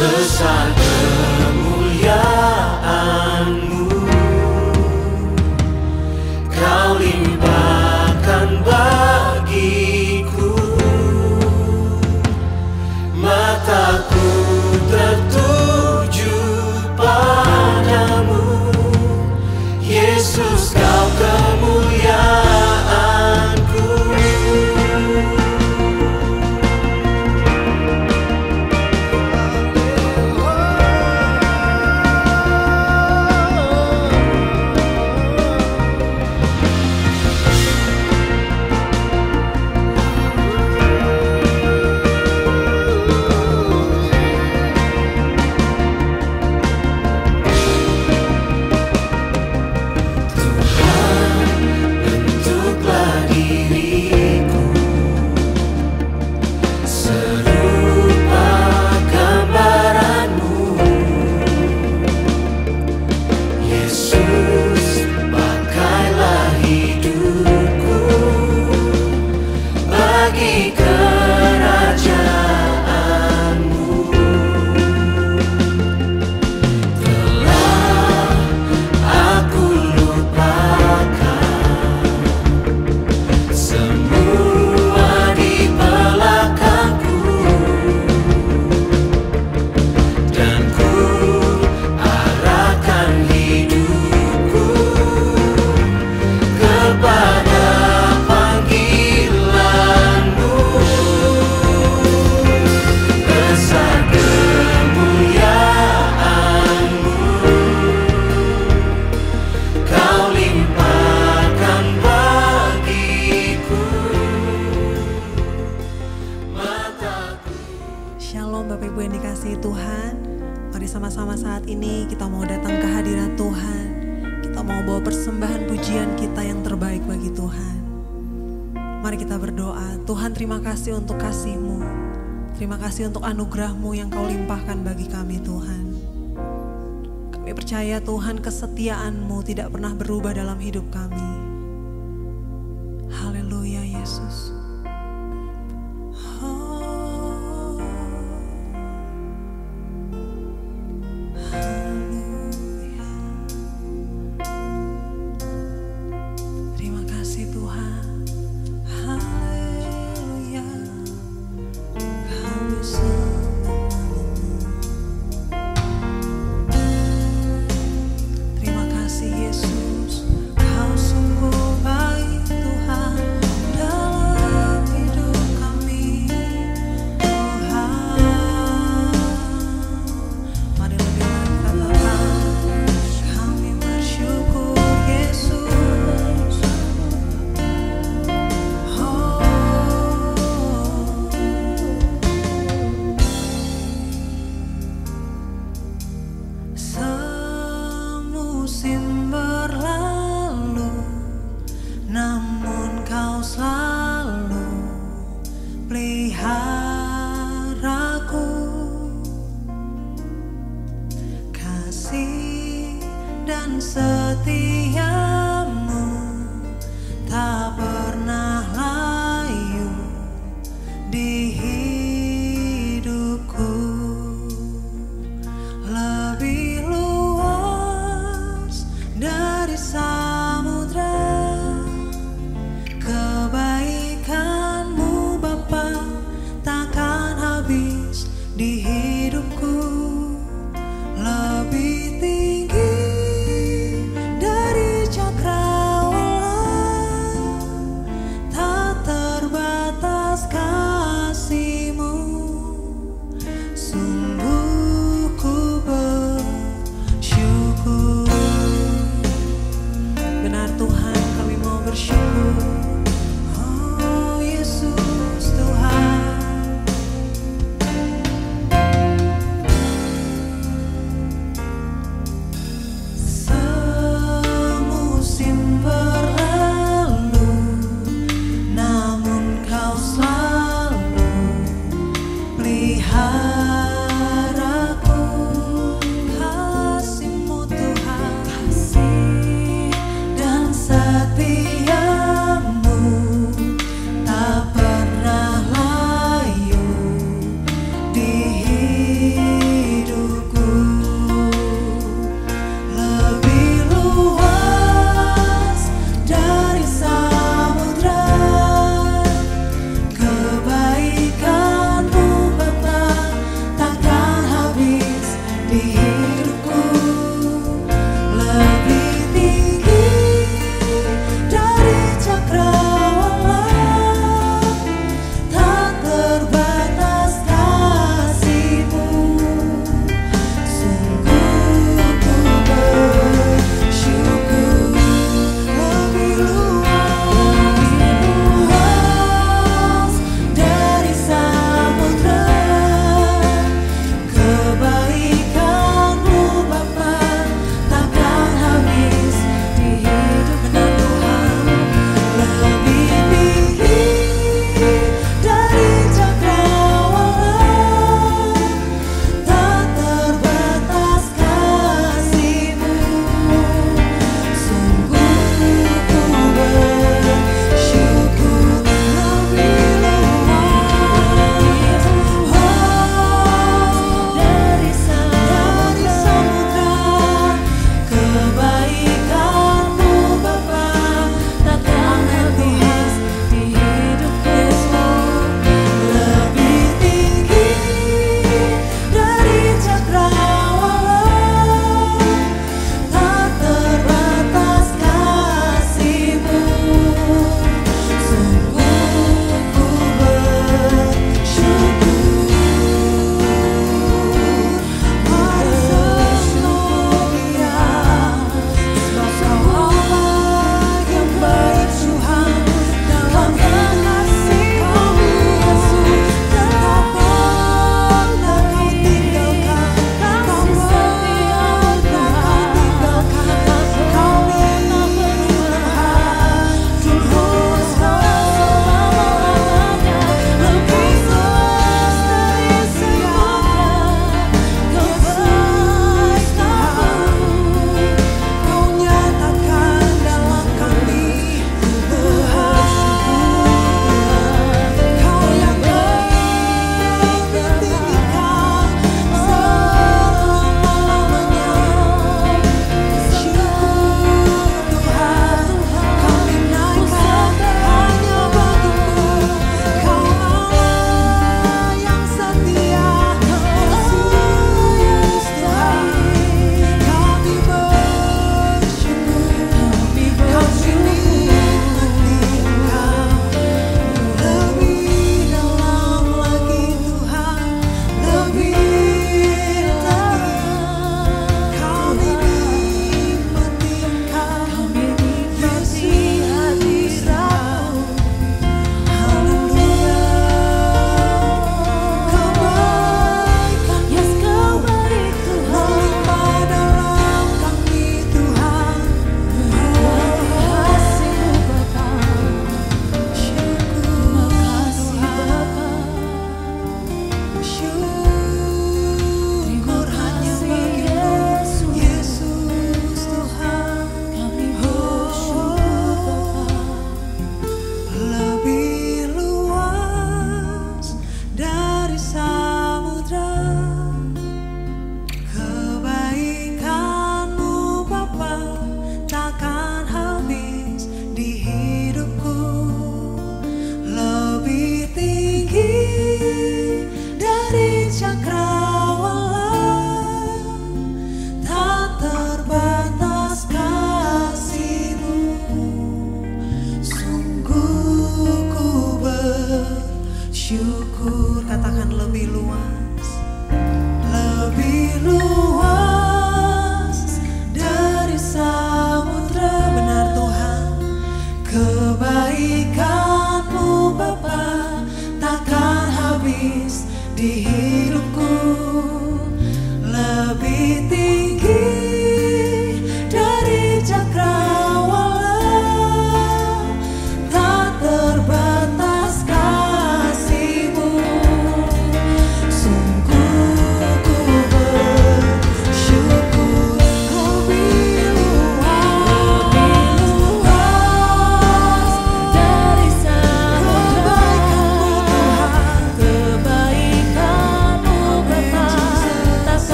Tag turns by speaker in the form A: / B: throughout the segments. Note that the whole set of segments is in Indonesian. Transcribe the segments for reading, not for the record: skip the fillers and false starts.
A: besar kemuliaan-Mu, Kau limpahkan bagiku. Mataku tertuju padamu, Yesus, Kau kemuliaanku.
B: Untuk kasih-Mu, terima kasih untuk anugerah-Mu yang Kau limpahkan bagi kami, Tuhan. Kami percaya, Tuhan, kesetiaan-Mu tidak pernah berubah dalam hidup kami. Haleluya, Yesus.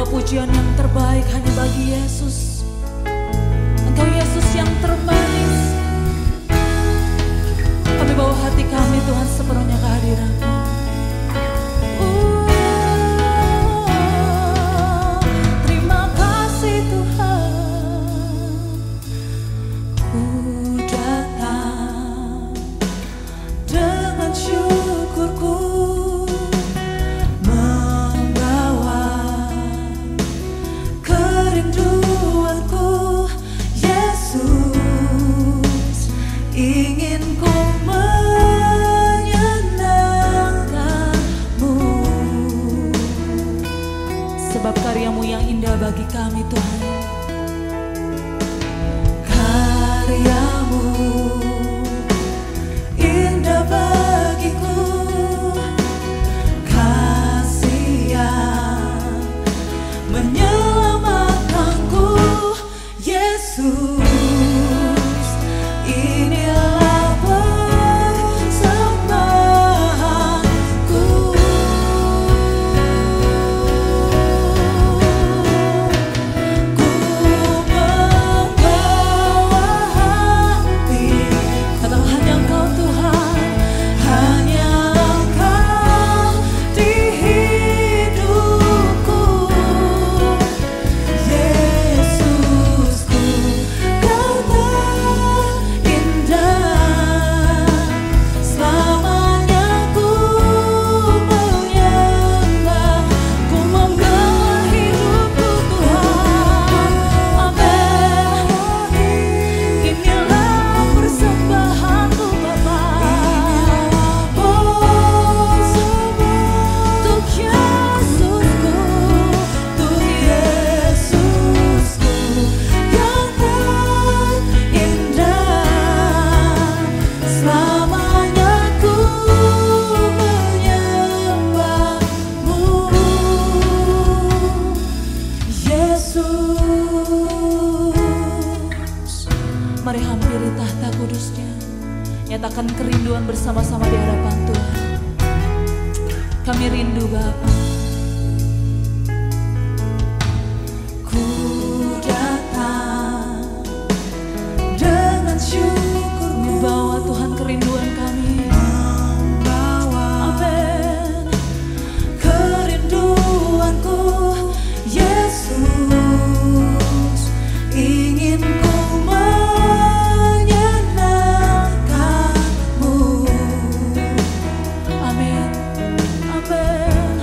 C: Pujian yang terbaik hanya bagi Yesus. Engkau Yesus yang termanis. Kami bawa hati kami Tuhan sepenuhnya ke hadirat-Mu. Terima kasih Tuhan. Ku datang dengan syukurku, ingin ku menyenangkan-Mu, sebab karya-Mu yang indah bagi kami Tuhan. Karya-Mu indah bagiku, kasih yang menyelamatkanku, Yesus. Mari hampiri tahta kudus-Nya, nyatakan kerinduan bersama-sama di hadapan Tuhan. Kami rindu Bapa. Ku datang dengan syukur, membawa Tuhan kerinduan kami, membawa amen kerinduanku, Yesus. Ingin ku menyenangkan-Mu, amin, amin.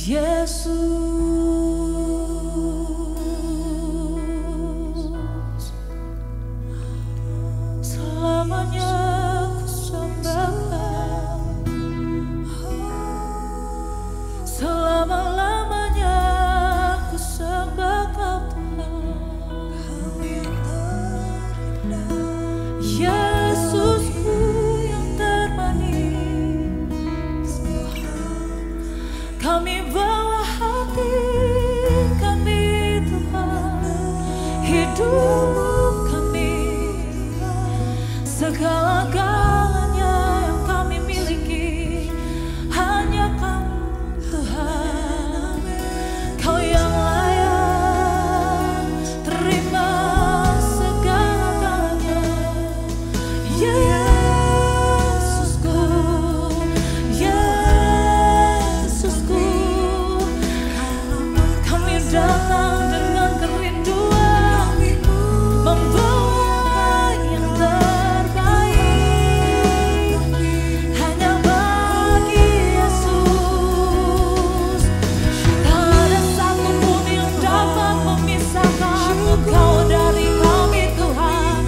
C: Yesus, selamanya ku sembah, selama-lamanya ku sembah Kau Tuhan. Yesusku yang termanis, kami bawa hati kami Tuhan, hidup kami, segala-galanya yang kami miliki hanya Kau Tuhan. Kau yang layak terima segala-galanya, Yesusku, Yesusku. Kami datang dengan kerinduan membawa yang terbaik hanya bagi Yesus. Tak ada satupun yang dapat memisahkan Engkau dari kami Tuhan.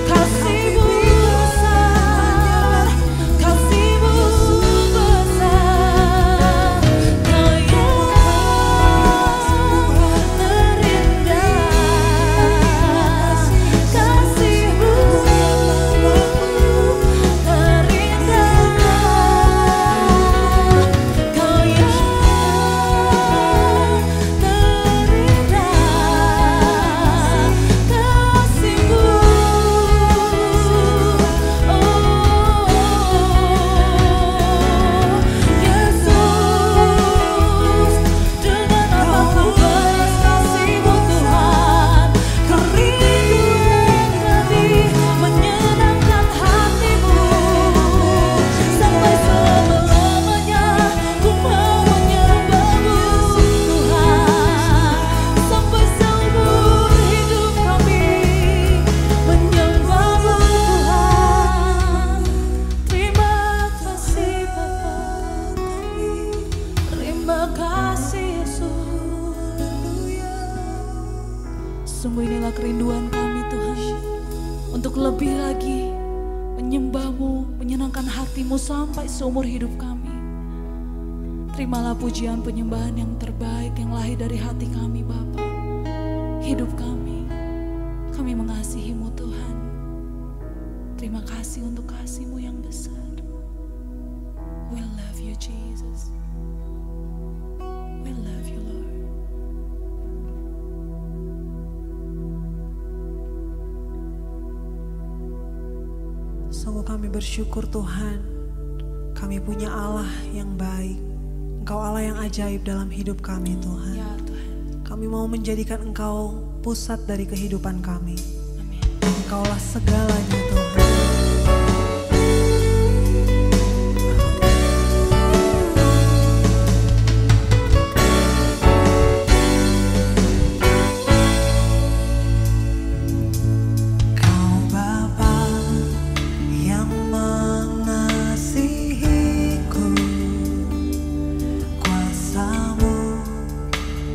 C: Kasih-Mu besar, Kasih-Mu besar. Kau yang terindah, Kasih-Mu terindah. Kau yang sungguh inilah kerinduan kami Tuhan, untuk lebih lagi menyembah-Mu, menyenangkan hati-Mu sampai seumur hidup kami. Terimalah pujian penyembahan yang terbaik yang lahir dari hati kami Bapa. Hidup kami mengasihi-Mu Tuhan. Terima kasih untuk kasih-Mu yang besar. We love you Jesus. We love you Lord.
B: Sungguh kami bersyukur Tuhan, kami punya Allah yang baik. Engkau Allah yang ajaib dalam hidup kami Tuhan.
C: Ya Tuhan.
B: Kami mau menjadikan Engkau pusat dari kehidupan kami.
C: Amin.
B: Engkaulah segalanya Tuhan.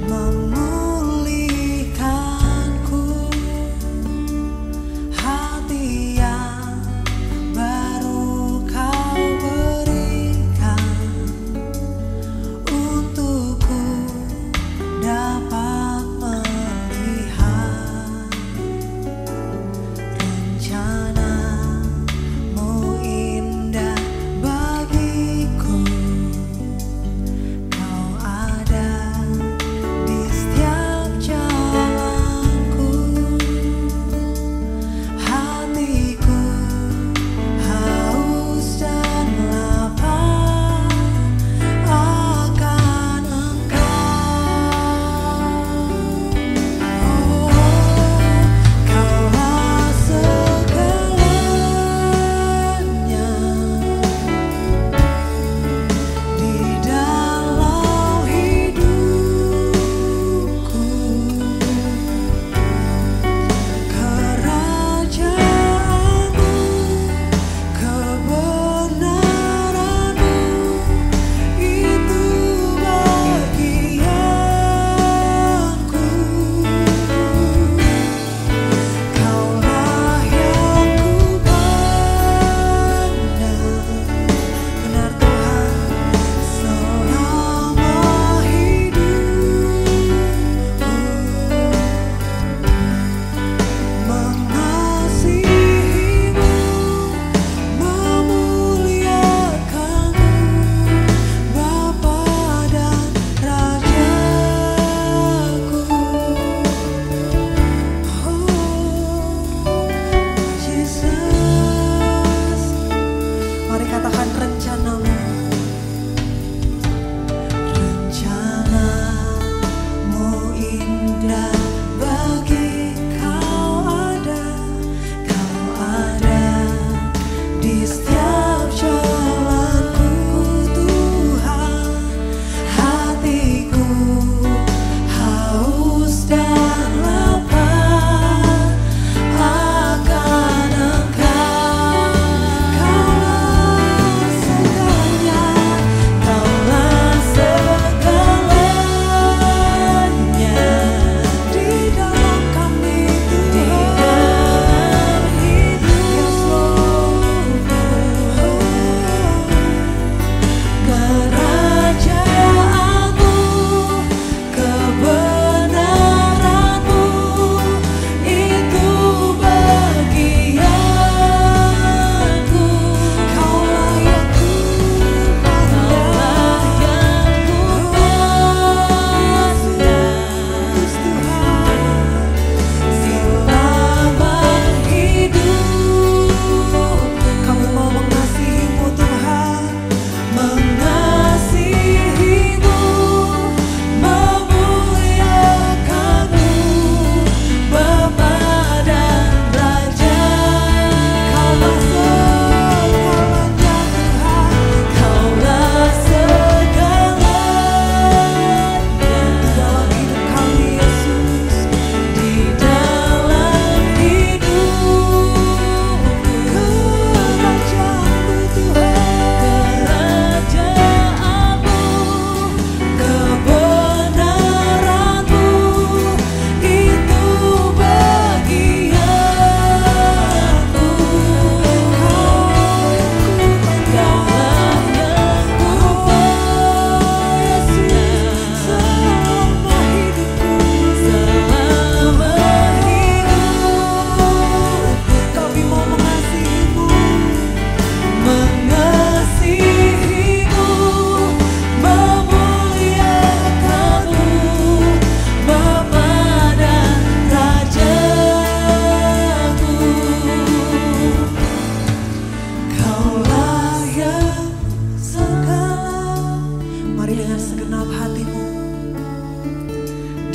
A: Memulihkanku, hati yang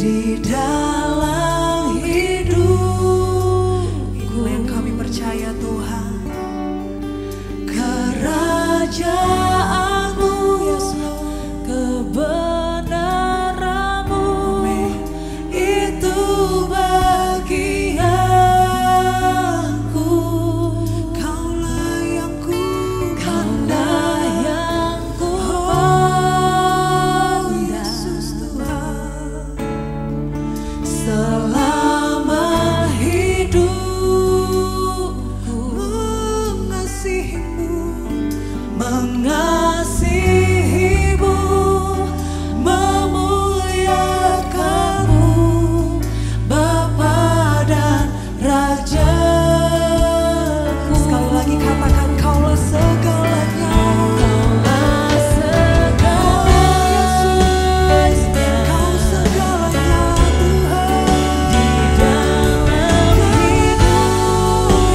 C: di dalam hidupku.
B: Inilah yang kami percaya Tuhan.
C: Kerajaanmu, kebenaranmu, itu bagianku.
B: Kaulah yang ku
C: Kaulah yang ku pandang.
B: Yesus Tuhan.
C: Selama hidupku
B: Mengasihimu,
C: mengasihimu, memuliakanmu, Bapa dan Rajaku.
B: sekali lagi katakan kaulah segalanya.
C: Kaulah segalanya,
B: Kau segalanya Tuhan.
C: di dalam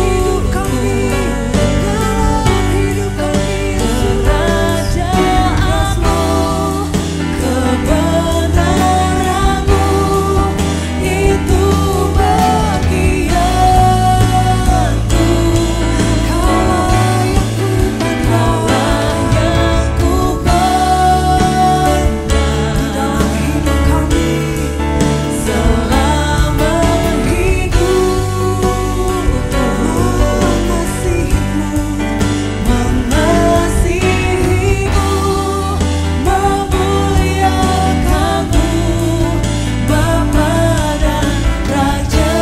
B: Hidup kami, dalam hidup kami Yesus.
C: kerajaanmu, kebenaranmu, itu bagianku. Kaulah yang ku pandang
B: Dalam hidup kami,
C: selama hidupku.
B: mengasihimu,
C: Mengasihimu, memuliakanmu, Bapa dan Raja.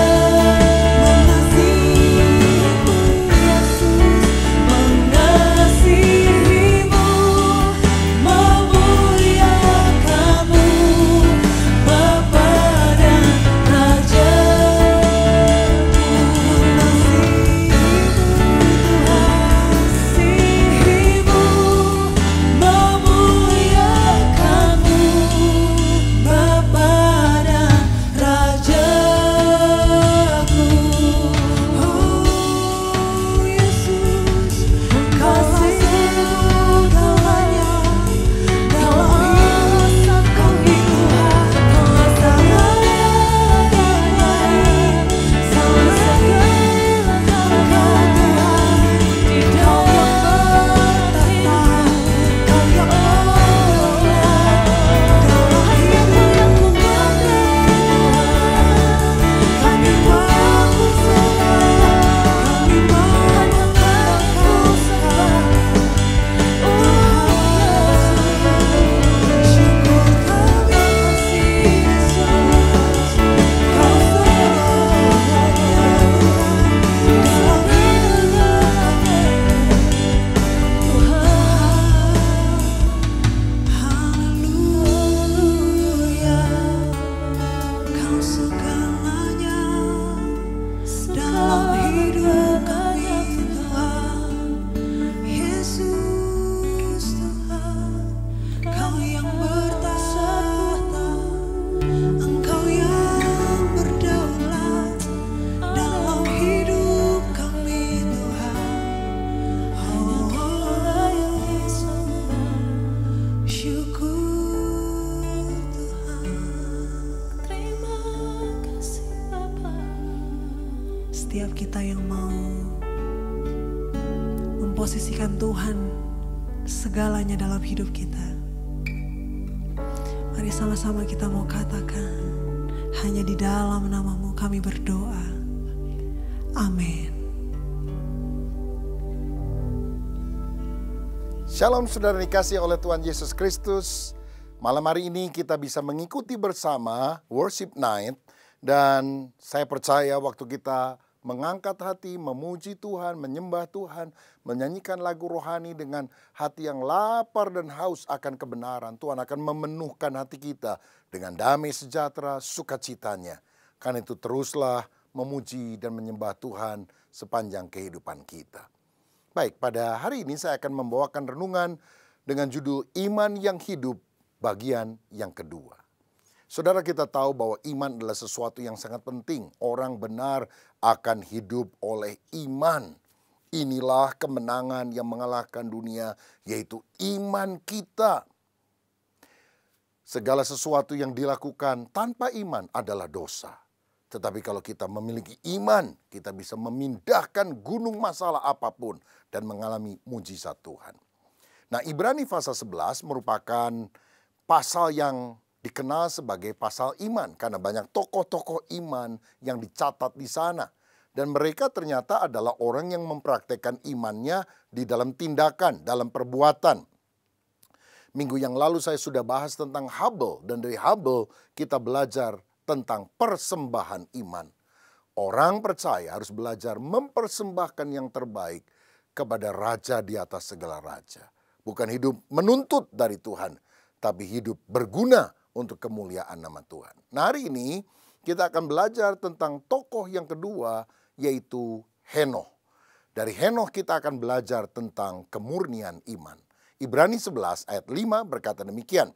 B: mengasihimu Yesus.
C: Mengasihimu, memuliakanmu, Bapa dan Raja. Mengasihimu, memuliakanmu, Bapa dan Rajaku.
B: Oh Yesus,
C: Kasih
B: segalanya dalam hidup kami Kau segalanya dalam hidup kami Tuhan. Yesus Tuhan, Kau yang bertahta, Engkau yang berdaulat dalam hidup kami Tuhan. Oh, syukur Tuhan.
C: Terima kasih Bapa.
B: Setiap kita yang mau memposisikan Tuhan segalanya dalam hidup kita, mari sama-sama kita mau katakan, hanya di dalam nama-Mu kami berdoa. Amin.
D: Shalom saudara dikasih oleh Tuhan Yesus Kristus. Malam hari ini kita bisa mengikuti bersama Worship Night. Dan saya percaya waktu kita mengangkat hati, memuji Tuhan, menyembah Tuhan, menyanyikan lagu rohani dengan hati yang lapar dan haus akan kebenaran, Tuhan akan memenuhkan hati kita dengan damai sejahtera, sukacitanya. Karena itu teruslah memuji dan menyembah Tuhan sepanjang kehidupan kita. Baik, pada hari ini saya akan membawakan renungan dengan judul Iman yang Hidup bagian yang kedua. Saudara, kita tahu bahwa iman adalah sesuatu yang sangat penting. Orang benar akan hidup oleh iman. Inilah kemenangan yang mengalahkan dunia, yaitu iman kita. Segala sesuatu yang dilakukan tanpa iman adalah dosa. Tetapi kalau kita memiliki iman, kita bisa memindahkan gunung masalah apapun dan mengalami mujizat Tuhan. Nah, Ibrani pasal 11 merupakan pasal yang dikenal sebagai pasal iman. Karena banyak tokoh-tokoh iman yang dicatat di sana. Dan mereka ternyata adalah orang yang mempraktekkan imannya di dalam tindakan, dalam perbuatan. Minggu yang lalu saya sudah bahas tentang Habel. Dan dari Habel kita belajar tentang persembahan iman. Orang percaya harus belajar mempersembahkan yang terbaik kepada raja di atas segala raja. Bukan hidup menuntut dari Tuhan, tapi hidup berguna untuk kemuliaan nama Tuhan. Nah, hari ini kita akan belajar tentang tokoh yang kedua, yaitu Henoh. Dari Henoh kita akan belajar tentang kemurnian iman. Ibrani 11 ayat 5 berkata demikian.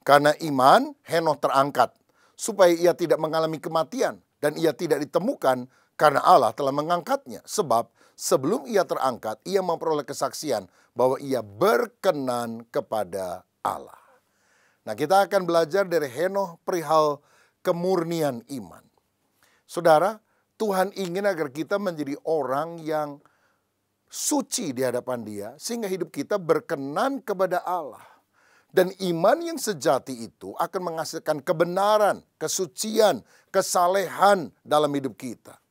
D: Karena iman, Henoh terangkat, supaya ia tidak mengalami kematian, dan ia tidak ditemukan karena Allah telah mengangkatnya. Sebab sebelum ia terangkat, ia memperoleh kesaksian bahwa ia berkenan kepada Allah. Nah, kita akan belajar dari Henoh perihal kemurnian iman. Saudara, Tuhan ingin agar kita menjadi orang yang suci di hadapan Dia, sehingga hidup kita berkenan kepada Allah. Dan iman yang sejati itu akan menghasilkan kebenaran, kesucian, kesalehan dalam hidup kita.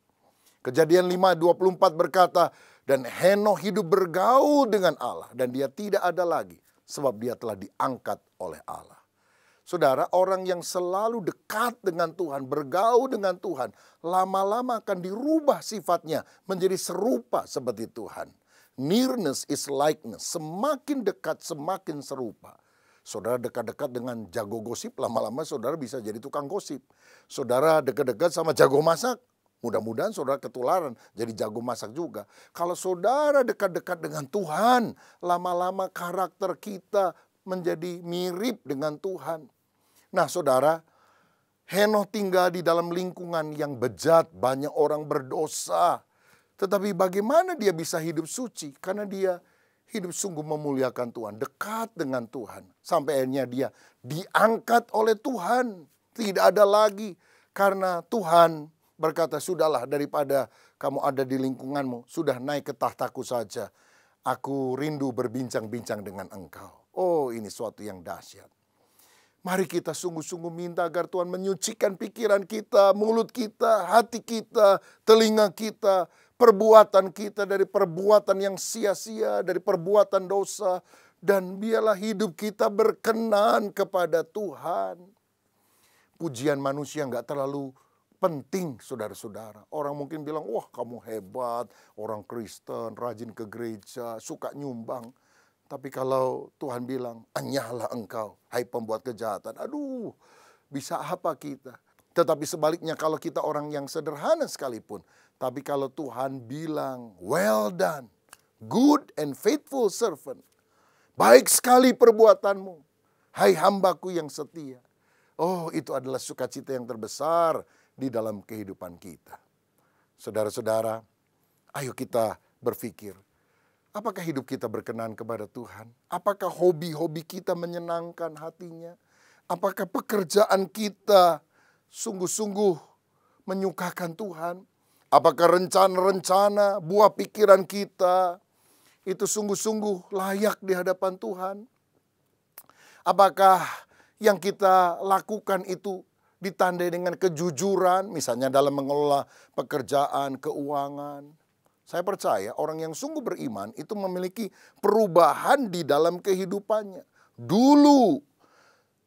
D: Kejadian 5:24 berkata, dan Henoh hidup bergaul dengan Allah, dan dia tidak ada lagi, sebab dia telah diangkat oleh Allah. Saudara, orang yang selalu dekat dengan Tuhan, bergaul dengan Tuhan, lama-lama akan dirubah sifatnya menjadi serupa seperti Tuhan. Nearness is likeness, semakin dekat semakin serupa. Saudara dekat-dekat dengan jago gosip, lama-lama saudara bisa jadi tukang gosip. Saudara dekat-dekat sama jago masak, mudah-mudahan saudara ketularan jadi jago masak juga. Kalau saudara dekat-dekat dengan Tuhan, lama-lama karakter kita menjadi mirip dengan Tuhan. Nah, saudara, Henoh tinggal di dalam lingkungan yang bejat, banyak orang berdosa. Tetapi bagaimana dia bisa hidup suci? Karena dia hidup sungguh memuliakan Tuhan, dekat dengan Tuhan. Sampai akhirnya dia diangkat oleh Tuhan. Tidak ada lagi. Karena Tuhan berkata, sudahlah daripada kamu ada di lingkunganmu, sudah naik ke tahtaku saja. Aku rindu berbincang-bincang dengan engkau. Oh, ini suatu yang dahsyat. Mari kita sungguh-sungguh minta agar Tuhan menyucikan pikiran kita, mulut kita, hati kita, telinga kita, perbuatan kita dari perbuatan yang sia-sia, dari perbuatan dosa. Dan biarlah hidup kita berkenan kepada Tuhan. Pujian manusia nggak terlalu penting, saudara-saudara. Orang mungkin bilang, wah kamu hebat, orang Kristen, rajin ke gereja, suka nyumbang. Tapi kalau Tuhan bilang, enyahlah engkau, hai pembuat kejahatan. Aduh, bisa apa kita? Tetapi sebaliknya kalau kita orang yang sederhana sekalipun. Tapi kalau Tuhan bilang, well done, good and faithful servant. Baik sekali perbuatanmu, hai hambaku yang setia. Oh, itu adalah sukacita yang terbesar di dalam kehidupan kita. Saudara-saudara, ayo kita berpikir. Apakah hidup kita berkenan kepada Tuhan? Apakah hobi-hobi kita menyenangkan hatinya? Apakah pekerjaan kita sungguh-sungguh menyukakan Tuhan? Apakah rencana-rencana, buah pikiran kita itu sungguh-sungguh layak di hadapan Tuhan? Apakah yang kita lakukan itu ditandai dengan kejujuran, misalnya dalam mengelola pekerjaan, keuangan? Saya percaya orang yang sungguh beriman itu memiliki perubahan di dalam kehidupannya. Dulu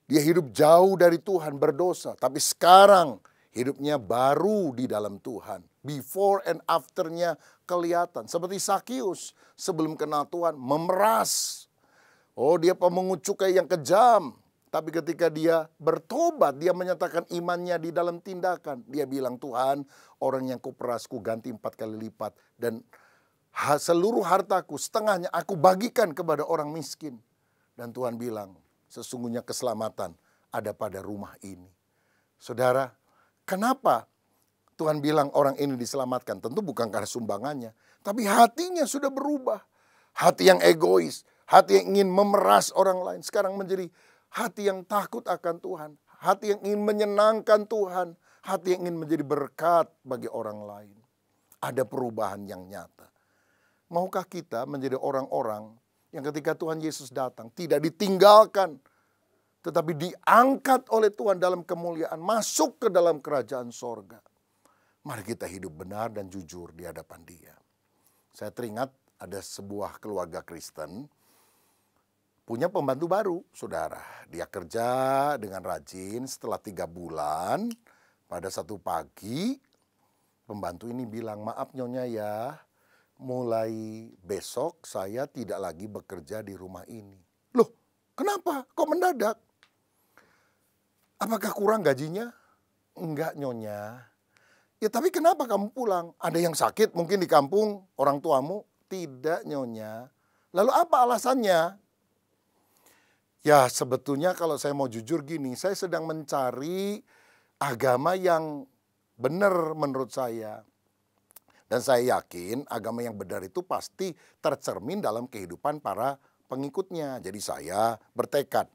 D: dia hidup jauh dari Tuhan, berdosa. Tapi sekarang hidupnya baru di dalam Tuhan. Before and afternya kelihatan. Seperti Sakius sebelum kenal Tuhan memeras. Oh, dia pemungut cukai yang kejam. Tapi ketika dia bertobat, dia menyatakan imannya di dalam tindakan. Dia bilang, Tuhan, orang yang kuperas, ku ganti 4 kali lipat. Dan seluruh hartaku, setengahnya aku bagikan kepada orang miskin. Dan Tuhan bilang, sesungguhnya keselamatan ada pada rumah ini. Saudara, kenapa Tuhan bilang orang ini diselamatkan? Tentu bukan karena sumbangannya. Tapi hatinya sudah berubah. Hati yang egois, hati yang ingin memeras orang lain. Sekarang menjadi hati yang takut akan Tuhan, hati yang ingin menyenangkan Tuhan, hati yang ingin menjadi berkat bagi orang lain. Ada perubahan yang nyata. Maukah kita menjadi orang-orang yang ketika Tuhan Yesus datang tidak ditinggalkan, tetapi diangkat oleh Tuhan dalam kemuliaan, masuk ke dalam kerajaan sorga. Mari kita hidup benar dan jujur di hadapan Dia. Saya teringat ada sebuah keluarga Kristen punya pembantu baru, saudara. Dia kerja dengan rajin. Setelah 3 bulan, pada satu pagi, pembantu ini bilang, maaf Nyonya ya, mulai besok saya tidak lagi bekerja di rumah ini. Loh, kenapa? Kok mendadak? Apakah kurang gajinya? Enggak Nyonya. Ya tapi kenapa kamu pulang? Ada yang sakit mungkin di kampung, orang tuamu? Tidak Nyonya. Lalu apa alasannya? Ya sebetulnya kalau saya mau jujur gini, saya sedang mencari agama yang benar menurut saya. Dan saya yakin agama yang benar itu pasti tercermin dalam kehidupan para pengikutnya. Jadi saya bertekad.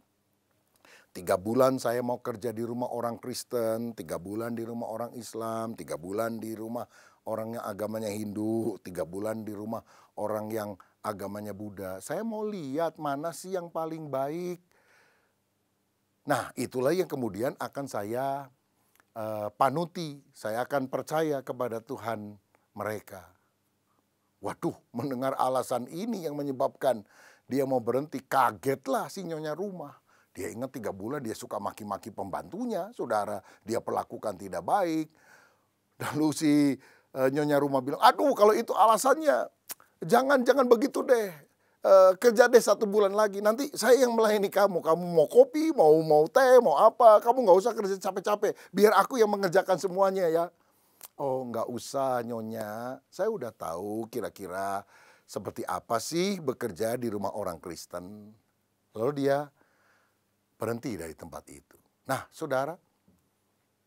D: 3 bulan saya mau kerja di rumah orang Kristen, 3 bulan di rumah orang Islam, 3 bulan di rumah orang yang agamanya Hindu, 3 bulan di rumah orang yang agamanya Buddha. Saya mau lihat mana sih yang paling baik. Nah itulah yang kemudian akan saya panuti. Saya akan percaya kepada Tuhan mereka. Waduh, mendengar alasan ini yang menyebabkan dia mau berhenti. Kagetlah si nyonya rumah. Dia ingat 3 bulan dia suka maki-maki pembantunya, saudara. Dia perlakukan tidak baik. Lalu si nyonya rumah bilang, aduh kalau itu alasannya, jangan begitu deh. Kerja deh 1 bulan lagi, nanti saya yang melayani kamu. Kamu mau kopi, mau teh, mau apa, kamu nggak usah kerja capek-capek. Biar aku yang mengerjakan semuanya ya. Oh nggak usah Nyonya, saya udah tahu kira-kira seperti apa sih bekerja di rumah orang Kristen. Lalu dia berhenti dari tempat itu. Nah saudara,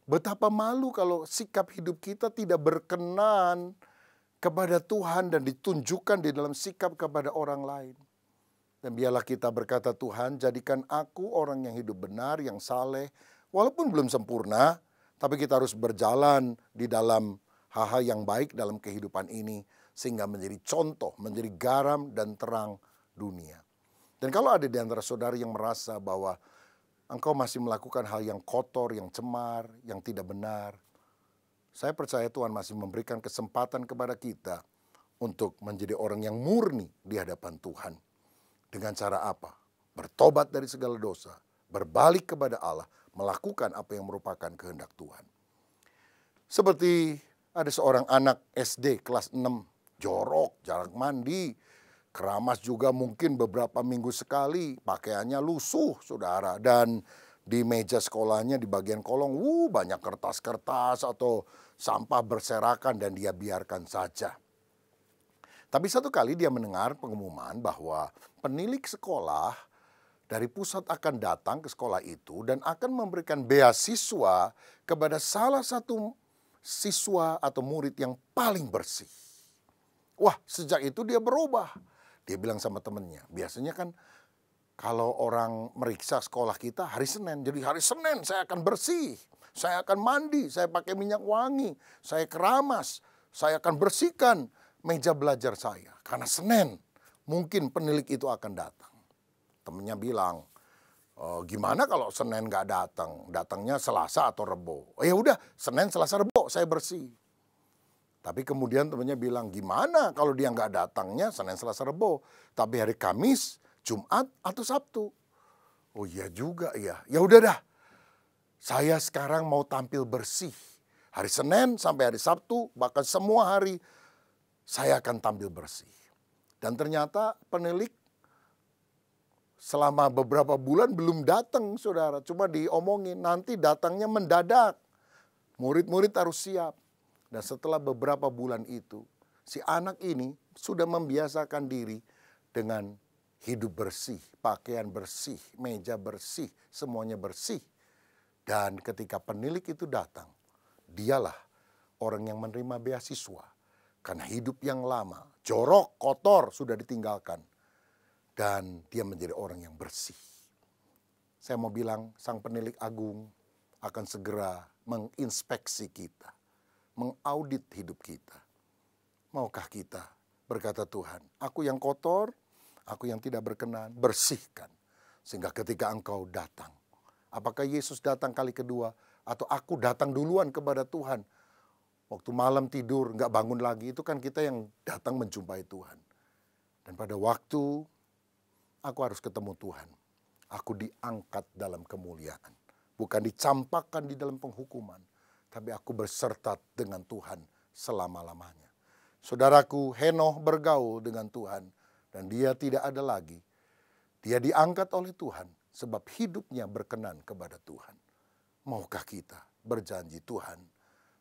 D: betapa malu kalau sikap hidup kita tidak berkenan kepada Tuhan dan ditunjukkan di dalam sikap kepada orang lain. Dan biarlah kita berkata, Tuhan jadikan aku orang yang hidup benar, yang saleh, walaupun belum sempurna, tapi kita harus berjalan di dalam hal-hal yang baik dalam kehidupan ini. Sehingga menjadi contoh, menjadi garam dan terang dunia. Dan kalau ada di antara saudara yang merasa bahwa engkau masih melakukan hal yang kotor, yang cemar, yang tidak benar. Saya percaya Tuhan masih memberikan kesempatan kepada kita untuk menjadi orang yang murni di hadapan Tuhan. Dengan cara apa? Bertobat dari segala dosa, berbalik kepada Allah, melakukan apa yang merupakan kehendak Tuhan. Seperti ada seorang anak SD kelas 6, jorok, jarang mandi, keramas juga mungkin beberapa minggu sekali, pakaiannya lusuh saudara, dan di meja sekolahnya di bagian kolong banyak kertas-kertas atau sampah berserakan dan dia biarkan saja. Tapi satu kali dia mendengar pengumuman bahwa penilik sekolah dari pusat akan datang ke sekolah itu dan akan memberikan beasiswa kepada salah satu siswa atau murid yang paling bersih. Wah, sejak itu dia berubah. Dia bilang sama temannya, biasanya kan kalau orang meriksa sekolah kita hari Senin, jadi hari Senin saya akan bersih, saya akan mandi, saya pakai minyak wangi, saya keramas, saya akan bersihkan meja belajar saya. Karena Senin mungkin penilik itu akan datang. Temennya bilang, gimana kalau Senin nggak datang? Datangnya Selasa atau Rebo. Oh ya udah, Senin, Selasa, Rebo saya bersih. Tapi kemudian temennya bilang, gimana kalau dia nggak datangnya Senin, Selasa, Rebo? Tapi hari Kamis, Jumat atau Sabtu? Oh iya juga ya. Ya udah dah. Saya sekarang mau tampil bersih. Hari Senin sampai hari Sabtu, bahkan semua hari saya akan tampil bersih. Dan ternyata penilik selama beberapa bulan belum datang saudara. Cuma diomongin nanti datangnya mendadak. Murid-murid harus siap. Dan setelah beberapa bulan itu, si anak ini sudah membiasakan diri dengan hidup bersih, pakaian bersih, meja bersih, semuanya bersih. Dan ketika penilik itu datang, dialah orang yang menerima beasiswa. Karena hidup yang lama, jorok, kotor sudah ditinggalkan. Dan dia menjadi orang yang bersih. Saya mau bilang Sang Penilik Agung akan segera menginspeksi kita, mengaudit hidup kita. Maukah kita berkata, Tuhan, aku yang kotor, aku yang tidak berkenan, bersihkan. Sehingga ketika Engkau datang, apakah Yesus datang kali kedua, atau aku datang duluan kepada Tuhan. Waktu malam tidur, nggak bangun lagi, itu kan kita yang datang menjumpai Tuhan. Dan pada waktu aku harus ketemu Tuhan, aku diangkat dalam kemuliaan. Bukan dicampakkan di dalam penghukuman, tapi aku berserta dengan Tuhan selama-lamanya. Saudaraku, Henoh bergaul dengan Tuhan, dan dia tidak ada lagi. Dia diangkat oleh Tuhan, sebab hidupnya berkenan kepada Tuhan. Maukah kita berjanji, Tuhan,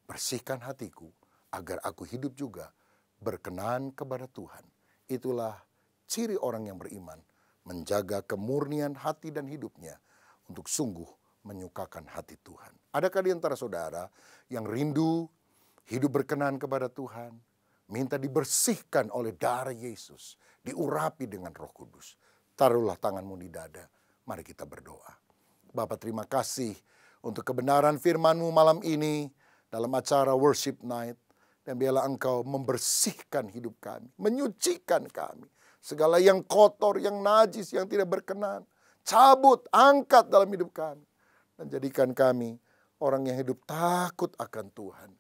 D: bersihkan hatiku, agar aku hidup juga berkenan kepada Tuhan. Itulah ciri orang yang beriman, menjaga kemurnian hati dan hidupnya untuk sungguh menyukakan hati Tuhan. Adakah di antara saudara yang rindu hidup berkenan kepada Tuhan, minta dibersihkan oleh darah Yesus, diurapi dengan Roh Kudus? Taruhlah tanganmu di dada, mari kita berdoa. Bapa, terima kasih untuk kebenaran firman-Mu malam ini dalam acara Worship Night. Dan biarlah Engkau membersihkan hidup kami, menyucikan kami. Segala yang kotor, yang najis, yang tidak berkenan, cabut, angkat dalam hidup kami. Dan jadikan kami orang yang hidup takut akan Tuhan.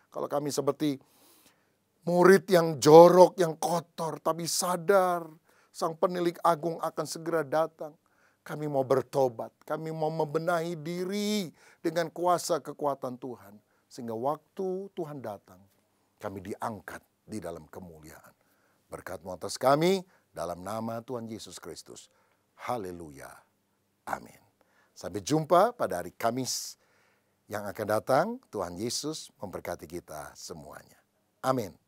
D: Kalau kami seperti murid yang jorok, yang kotor, tapi sadar Sang Penilik Agung akan segera datang. Kami mau bertobat, kami mau membenahi diri dengan kuasa kekuatan Tuhan. Sehingga waktu Tuhan datang, kami diangkat di dalam kemuliaan. Berkat-Mu atas kami, dalam nama Tuhan Yesus Kristus. Haleluya. Amin. Sampai jumpa pada hari Kamis yang akan datang. Tuhan Yesus memberkati kita semuanya. Amin.